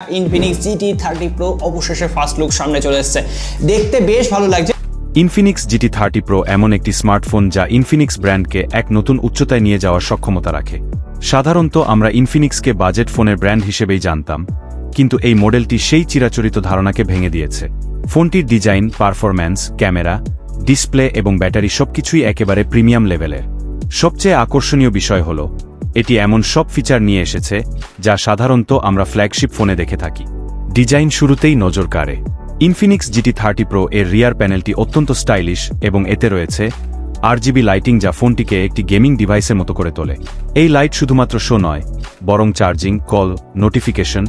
Infinix GT30 Pro অবশেষে first look সামনে চলে এসেছে, দেখতে বেশ ভালো লাগছে। ইনফিনিক্স GT30 Pro এমন একটি স্মার্টফোন যা ইনফিনিক্স ব্র্যান্ডকে এক নতুন উচ্চতায় নিয়ে যাওয়ার সক্ষমতা রাখে। সাধারণত আমরা ইনফিনিক্সকে বাজেট ফোনের ব্র্যান্ড হিসেবেই জানতাম, কিন্তু এই মডেলটি সেই চিরাচরিত ধারণাকে ভেঙে দিয়েছে। ফোনটির ডিজাইন, পারফরম্যান্স, ক্যামেরা, ডিসপ্লে এবং ব্যাটারি সবকিছুই একেবারে প্রিমিয়াম লেভেলের। সবচেয়ে আকর্ষণীয় বিষয় হল এটি এমন সব ফিচার নিয়ে এসেছে যা সাধারণত আমরা ফ্ল্যাগশিপ ফোনে দেখে থাকি। ডিজাইন শুরুতেই নজর কাড়ে। ইনফিনিক্স GT30 Pro এর রিয়ার প্যানেলটি অত্যন্ত স্টাইলিশ এবং এতে রয়েছে RGB লাইটিং যা ফোনটিকে একটি গেমিং ডিভাইসের মতো করে তোলে। এই লাইট শুধুমাত্র শো নয়, বরং চার্জিং, কল, নোটিফিকেশন,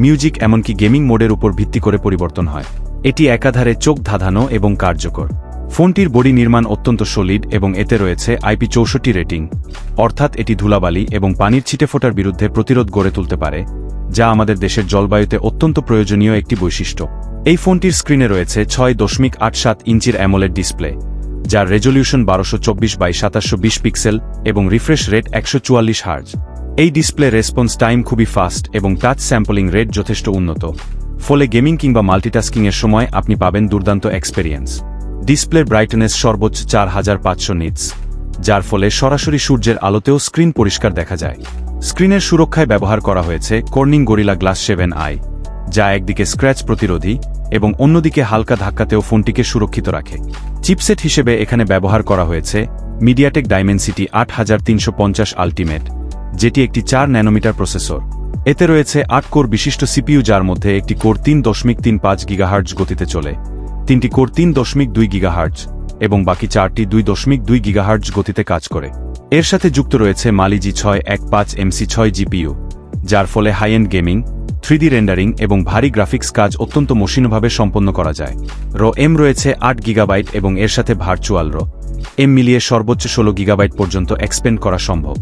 মিউজিক এমনকি গেমিং মোডের উপর ভিত্তি করে পরিবর্তন হয়। এটি একাধারে চোখ ধাঁধানো এবং কার্যকর। ফোনটির বডি নির্মাণ অত্যন্ত সলিড এবং এতে রয়েছে IP64 রেটিং, অর্থাৎ এটি ধুলাবালি এবং পানির ছিটে ফোটার বিরুদ্ধে প্রতিরোধ গড়ে তুলতে পারে, যা আমাদের দেশের জলবায়ুতে অত্যন্ত প্রয়োজনীয় একটি বৈশিষ্ট্য। এই ফোনটির স্ক্রিনে রয়েছে 6.87 ইঞ্চির অ্যামোলেড ডিসপ্লে, যার রেজলিউশন 1224x720 পিক্সেল এবং রিফ্রেশ রেট 144 হার্জ। এই ডিসপ্লে রেসপন্স টাইম খুবই ফাস্ট এবং টাচ স্যাম্পলিং রেট যথেষ্ট উন্নত, ফলে গেমিং কিংবা মাল্টিটাস্কিংয়ের সময় আপনি পাবেন দুর্দান্ত এক্সপেরিয়েন্স। ডিসপ্লে ব্রাইটনেস সর্বোচ্চ 4500 নিটস, যার ফলে সরাসরি সূর্যের আলোতেও স্ক্রিন পরিষ্কার দেখা যায়। স্ক্রিনের সুরক্ষায় ব্যবহার করা হয়েছে কর্নিং গরিলা গ্লাস 7i, যা একদিকে স্ক্র্যাচ প্রতিরোধী এবং অন্যদিকে হালকা ধাক্কাতেও ফোনটিকে সুরক্ষিত রাখে। চিপসেট হিসেবে এখানে ব্যবহার করা হয়েছে মিডিয়াটেক ডাইমেনসিটি 8350 আল্টিমেট, যেটি একটি 4 ন্যানোমিটার প্রসেসর। এতে রয়েছে 8 কোর বিশিষ্ট সিপিইউ, যার মধ্যে একটি কোর 3.35 গিগাহার্টজ গতিতে চলে, 3টি কোর 3.2 গিগাহার্টজ এবং বাকি 4টি 2.2 গিগাহার্টজ গতিতে কাজ করে। এর সাথে যুক্ত রয়েছে মালি G615MC6 GPU, যার ফলে high end gaming, 3D rendering এবং ভারী গ্রাফিক্স কাজ অত্যন্ত মসৃণভাবে সম্পন্ন করা যায়। RAM রয়েছে 8 গিগাবাইট এবং এর সাথে ভার্চুয়াল RAM মিলিয়ে সর্বোচ্চ 16 গিগাবাইট পর্যন্ত এক্সপেন্ড করা সম্ভব।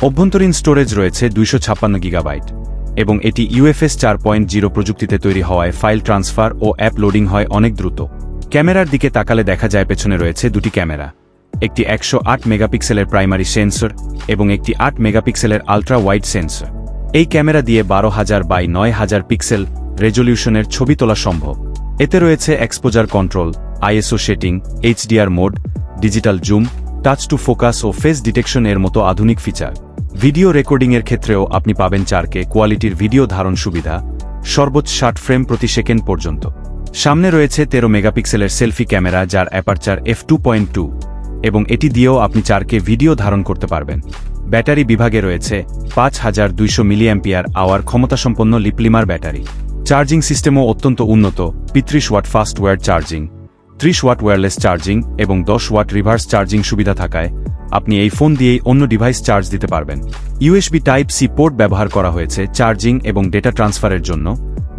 অভ্যন্তরীণ স্টোরেজ রয়েছে 256 গিগাবাইট এবং এটি UFS 4.0 প্রযুক্তিতে তৈরি হওয়ায় ফাইল ট্রান্সফার ও অ্যাপ লোডিং হয় অনেক দ্রুত। ক্যামেরার দিকে তাকালে দেখা যায় পেছনে রয়েছে দুটি ক্যামেরা, একটি 108 মেগাপিক্সেলের প্রাইমারি সেন্সর এবং একটি 8 মেগাপিক্সেলের আল্ট্রা ওয়াইড সেন্সর। এই ক্যামেরা দিয়ে 12000x9000 পিক্সেল রেজলিউশনের ছবি তোলা সম্ভব। এতে রয়েছে exposure control, ISO setting, HDR mode, digital zoom, touch to focus ও ফেস ডিটেকশন এর মতো আধুনিক ফিচার। ভিডিও রেকর্ডিংয়ের ক্ষেত্রেও আপনি পাবেন 4K কোয়ালিটির ভিডিও ধারণ সুবিধা, সর্বোচ্চ 60 ফ্রেম প্রতি সেকেন্ড পর্যন্ত। সামনে রয়েছে 13 মেগাপিক্সেলের সেলফি ক্যামেরা, যার অ্যাপারচার f2.2 এবং এটি দিয়েও আপনি 4K ভিডিও ধারণ করতে পারবেন। ব্যাটারি বিভাগে রয়েছে 5200 mAh ক্ষমতাসম্পন্ন লিপলিমার ব্যাটারি। চার্জিং সিস্টেমও অত্যন্ত উন্নত, 35 watt fast wire charging, 30 watt wireless charging এবং 10 ওয়াট রিভার্স চার্জিং সুবিধা থাকায় আপনি এই ফোন দিয়েই অন্য ডিভাইস চার্জ দিতে পারবেন। USB Type-C পোর্ট ব্যবহার করা হয়েছে চার্জিং এবং ডেটা ট্রান্সফারের জন্য,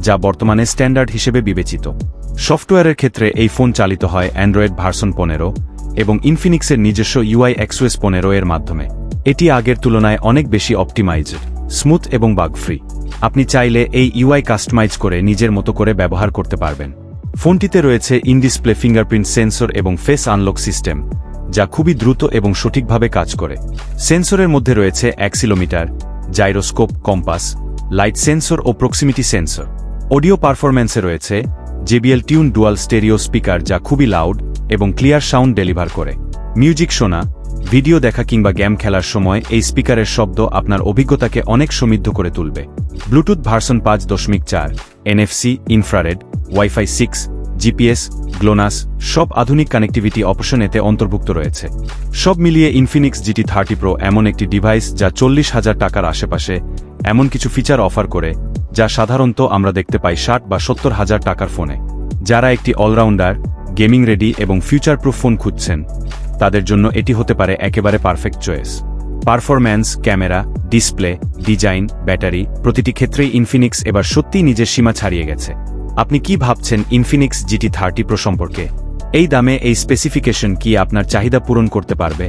যা বর্তমানে স্ট্যান্ডার্ড হিসেবে বিবেচিত। সফটওয়্যারের ক্ষেত্রে এই ফোন চালিত হয় অ্যান্ড্রয়েড ভার্সন 15 এবং ইনফিনিক্সের নিজস্ব UI XOS 15 এর মাধ্যমে। এটি আগের তুলনায় অনেক বেশি অপটিমাইজড, স্মুথ এবং বাগ ফ্রি। আপনি চাইলে এই UI কাস্টমাইজ করে নিজের মতো করে ব্যবহার করতে পারবেন। ফোনটিতে রয়েছে ইন-ডিসপ্লে ফিঙ্গারপ্রিন্ট সেন্সর এবং ফেস আনলক সিস্টেম, যা খুবই দ্রুত এবং সঠিকভাবে কাজ করে। সেন্সরের মধ্যে রয়েছে accelerometer, gyroscope, compass, light sensor ও প্রক্সিমিটি সেন্সর। অডিও পারফরম্যান্সে রয়েছে JBL tune dual stereo speaker, যা খুবই লাউড এবং ক্লিয়ার সাউন্ড ডেলিভার করে। মিউজিক শোনা, ভিডিও দেখা কিংবা গেম খেলার সময় এই স্পিকারের শব্দ আপনার অভিজ্ঞতাকে অনেক সমৃদ্ধ করে তুলবে। Bluetooth version 5.4, NFC, infrared, Wi-Fi 6, GPS, GLONASS সব আধুনিক কানেক্টিভিটি অপশন এতে অন্তর্ভুক্ত রয়েছে। সব মিলিয়ে ইনফিনিক্স GT30 Pro এমন একটি ডিভাইস যা 40,000 টাকার আশেপাশে এমন কিছু ফিচার অফার করে যা সাধারণত আমরা দেখতে পাই 60 বা 70,000 টাকার ফোনে। যারা একটি অলরাউন্ডার, গেমিং রেডি এবং ফিউচার প্রুফ ফোন খুঁজছেন, তাদের জন্য এটি হতে পারে একেবারে perfect choice. Performance, camera, display, design, battery প্রতিটি ক্ষেত্রেই ইনফিনিক্স এবার সত্যিই নিজের সীমা ছাড়িয়ে গেছে। আপনি কি ভাবছেন ইনফিনিক্স GT30 Pro সম্পর্কে? এই দামে এই স্পেসিফিকেশন কি আপনার চাহিদা পূরণ করতে পারবে?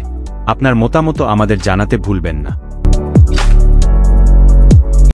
আপনার মতামত আমাদের জানাতে ভুলবেন না।